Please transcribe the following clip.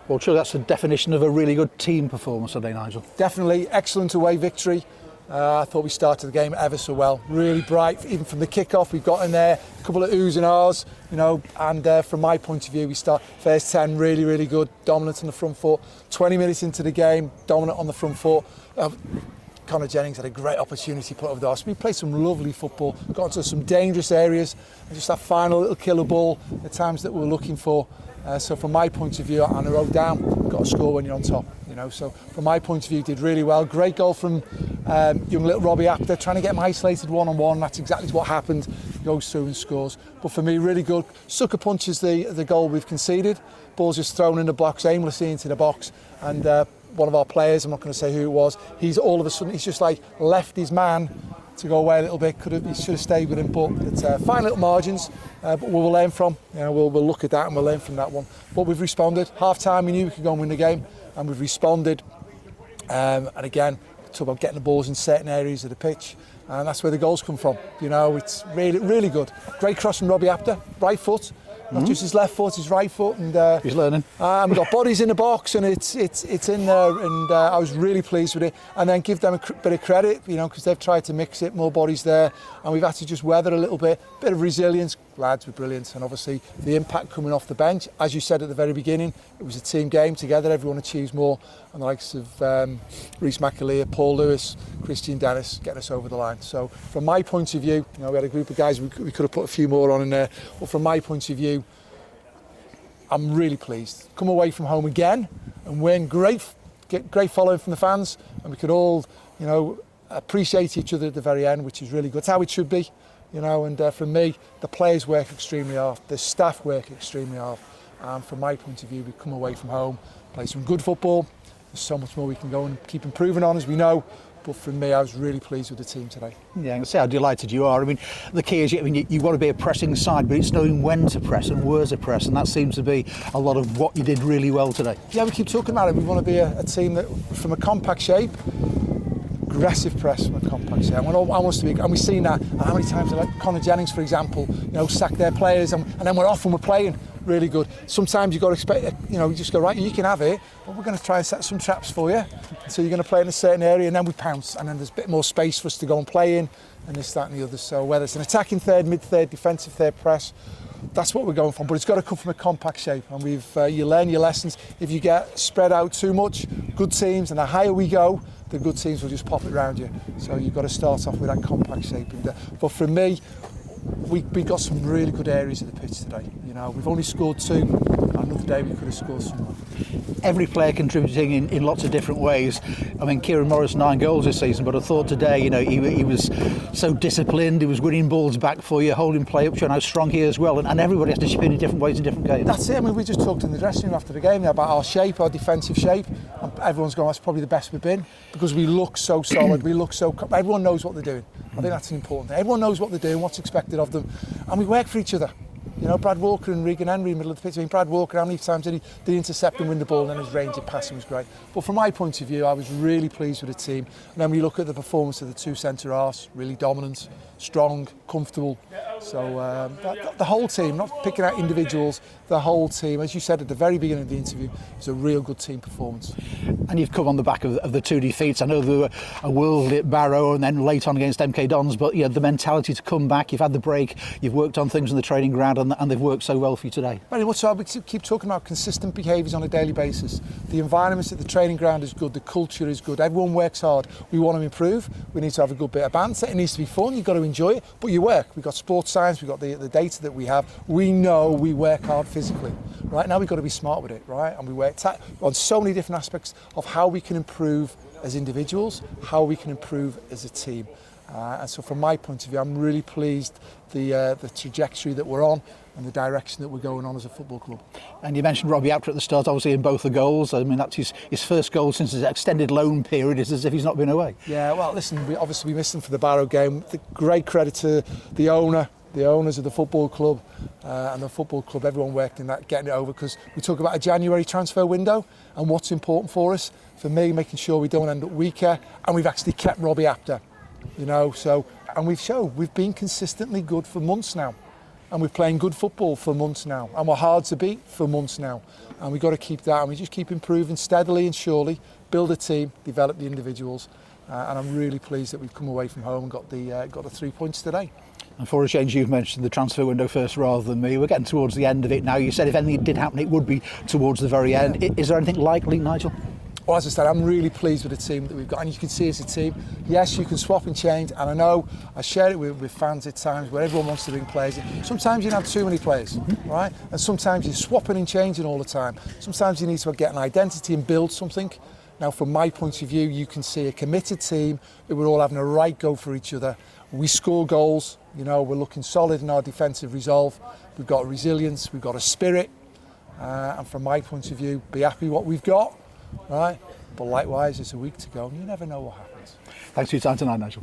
Well, surely that's the definition of a really good team performance today, Nigel. Definitely, excellent away victory. I thought we started the game ever so well, really bright. Even from the kick-off, we've got in there a couple of oohs and ahs, you know. And from my point of view, we start first 10 really, really good, dominant on the front foot. 20 minutes into the game, dominant on the front foot. Conor Jennings had a great opportunity to put over the arse. We played some lovely football, got into some dangerous areas, and just that final little killer ball at times that we were looking for. So from my point of view, on a road down, got to score when you're on top. You know, so from my point of view, did really well. Great goal from young little 𝗬𝗢𝗣𝗧𝗘𝗏, trying to get him isolated one-on-one. That's exactly what happened. He goes through and scores. But for me, really good. Sucker punches the goal we've conceded. Ball's just thrown in the box aimlessly into the box, and one of our players, I'm not going to say who it was, he's all of a sudden, he's just like left his man to go away a little bit. He should have stayed with him, but it's fine little margins, but we'll learn from. You know, we'll look at that and we'll learn from that one. But we've responded. Half time, we knew we could go and win the game, and we've responded. And again, talk about getting the balls in certain areas of the pitch, and that's where the goals come from. You know, it's really, really good. Great cross from 𝗬𝗢𝗣𝗏𝗧, right foot. Not just his left foot, his right foot, and he's learning. We've got bodies in the box, and it's in there, and I was really pleased with it. And then give them a bit of credit, you know, because they've tried to mix it, more bodies there, and we've had to just weather a little bit of resilience. Lads were brilliant, and obviously the impact coming off the bench, as you said at the very beginning, it was a team game together. Everyone achieves more, and the likes of 𝗬𝗢𝗨𝗥𝗧, Paul Lewis, Christian Dennis getting us over the line. So from my point of view, you know, we had a group of guys, we could have put a few more on in there, but from my point of view, I'm really pleased. Come away from home again and win. Get great following from the fans, and we could all, you know, appreciate each other at the very end, which is really good. It's how it should be, you know. And for me, the players work extremely hard, the staff work extremely hard. And from my point of view, we come away from home, play some good football. There's so much more we can go and keep improving on, as we know. But for me, I was really pleased with the team today. Yeah, I can say how delighted you are. I mean, the key is, you want to be a pressing side, but it's knowing when to press and where to press, and that seems to be a lot of what you did really well today. Yeah, we keep talking about it. We want to be a team that, from a compact shape, aggressive press from a compact shape. I want us to be, and we've seen that. And how many times, like Conor Jennings, for example, you know, sack their players, and then we're off and we're playing really good. Sometimes you've got to expect, you know, you just go, right, you can have it, but we're going to try and set some traps for you. So you're going to play in a certain area, and then we pounce, and then there's a bit more space for us to go and play in, and this, that and the other. So whether it's an attacking third, mid-third, defensive third press, that's what we're going for. But it's got to come from a compact shape, and you learn your lessons. If you get spread out too much, good teams, and the higher we go, the good teams will just pop it around you. So you've got to start off with that compact shape. But for me, we got some really good areas of the pitch today. You know, we've only scored 2. Another day we could have scored some more. Every player contributing in lots of different ways. I mean, Kieran Morris, 9 goals this season, but I thought today, you know, he was so disciplined. He was winning balls back for you, holding play up, showing how strong he is as well. And everybody has to chip in different ways in different games. That's it. I mean, we just talked in the dressing room after the game about our shape, our defensive shape. And everyone's going, that's probably the best we've been, because we look so solid. We look so. Everyone knows what they're doing. I think that's an important thing. Everyone knows what they're doing, what's expected of them, and we work for each other. You know, Brad Walker and Regan Henry in the middle of the pitch. I mean, Brad Walker, how many times did he intercept and win the ball, and then his range of passing was great. But from my point of view, I was really pleased with the team. And then we look at the performance of the 2 centre-halves, really dominant, strong, comfortable. So the whole team, not picking out individuals, the whole team, as you said at the very beginning of the interview, was a real good team performance. And you've come on the back of the 2 defeats. I know there were a worldly at Barrow and then late on against MK Dons, but yeah, the mentality to come back, you've had the break, you've worked on things in the training ground, and they've worked so well for you today. Very much so. We keep talking about consistent behaviours on a daily basis. The environment at the training ground is good, the culture is good, everyone works hard. We want to improve, we need to have a good bit of banter, it needs to be fun, you've got to enjoy it, but you work. We've got sports science, we've got the data that we have. We know we work hard physically. Right now we've got to be smart with it, right? And we work on so many different aspects of how we can improve as individuals, how we can improve as a team. And so from my point of view, I'm really pleased the trajectory that we're on and the direction that we're going on as a football club. And you mentioned 𝗬𝗢𝗪𝗏 at the start, obviously in both the goals. I mean, that's his first goal since his extended loan period. It's as if he's not been away. Yeah, well, listen, we missed him for the Barrow game. The great credit to the owners of the football club and the football club, everyone worked in that, getting it over, because we talk about a January transfer window and what's important for us. For me, making sure we don't end up weaker, and we've actually kept 𝗬𝗢𝗪𝗏𝗧, you know, so, and we've been consistently good for months now. and we're playing good football for months now, and we're hard to beat for months now, and we've got to keep that, and we just keep improving steadily and surely, build a team, develop the individuals, and I'm really pleased that we've come away from home and got the 3 points today. And for a change, you've mentioned the transfer window first rather than me. We're getting towards the end of it now. You said if anything did happen, it would be towards the very end. Is there anything likely, Nigel? Well, as I said, I'm really pleased with the team that we've got, and you can see as a team, yes, you can swap and change, and I know I share it with fans at times where everyone wants to bring players in. Sometimes you can have too many players, right? And sometimes you're swapping and changing all the time. Sometimes you need to get an identity and build something. Now, from my point of view, you can see a committed team that we're all having a right go for each other. We score goals, you know, we're looking solid in our defensive resolve. We've got resilience, we've got a spirit, and from my point of view, be happy what we've got, right? But likewise, it's a week to go, and you never know what happens. Thanks for your time tonight, Nigel.